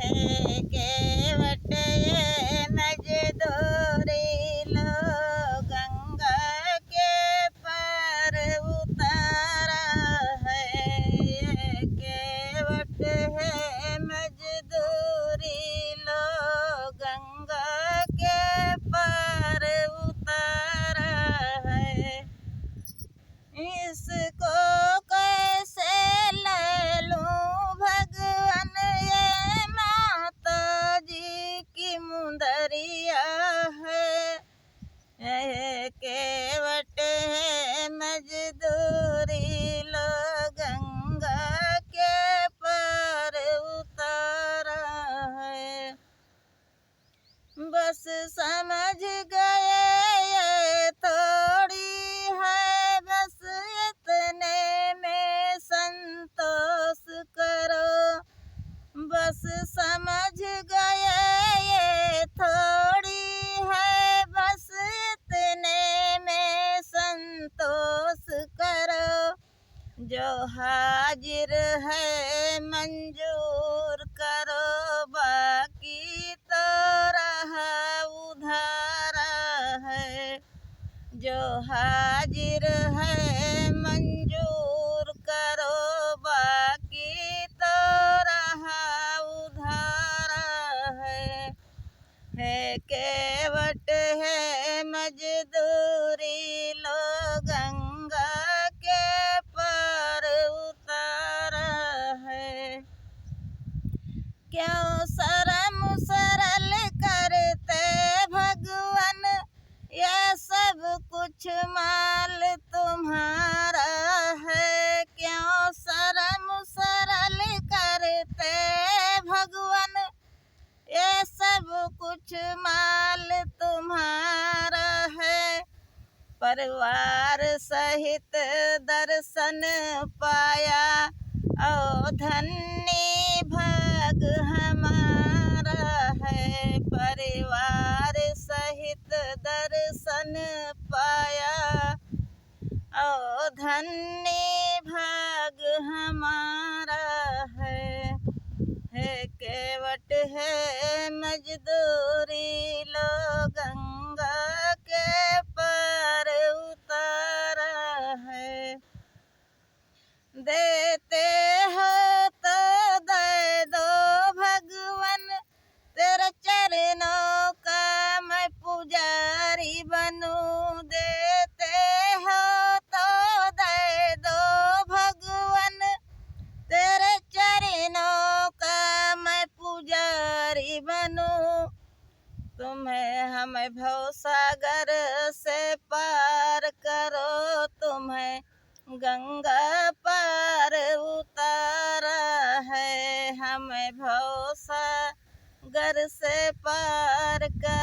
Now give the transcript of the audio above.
है केवट ये मजदूरी लो गंगा के पार उतारा है। ये केवट है मजदूरी लो गंगा के पार उतारा है। इसको कैसे ले लूं भगवान ये माता जी की मुंदरिया है। ये केवट है मजदूरी लो गंगा के पार उतारा है। बस समझ गए ये थोड़ी है, बस इतने में संतोष करो। बस समझ गए ये थोड़ी है, बस इतने में संतोष करो। जो हाजिर है मंजूर करो, बाकी तो रहा उधारा है। जो हाजिर है मंजूर करो, बाकी तो रहा उधारा है केवट है मजदूरी लो गंगा के पार उतारा है। क्यों शर्म सरल करते भगवान, ये सब कुछ माल तुम्हारा है। क्यों शर्म सरल करते भगवान, ये सब कुछ माल तुम्हारा है। परिवार सहित दर्शन पाया ओ धन्य भाग हमारा है। परिवार सहित दर्शन पाया ओ धन्य भाग हमारा है। केवट है मजदूरी लो गंगा के पार उतारा है। देते हो तो दे दो भगवान, तेरे चरणों का मैं पुजारी बनूं। देते हो तो दे दो भगवान, तेरे चरणों का मैं पुजारी बनूं। तुम्हें हमें भवसागर से पार करो, तुम्हें गंगा पार उतारा है। हमें भवसागर से पार कर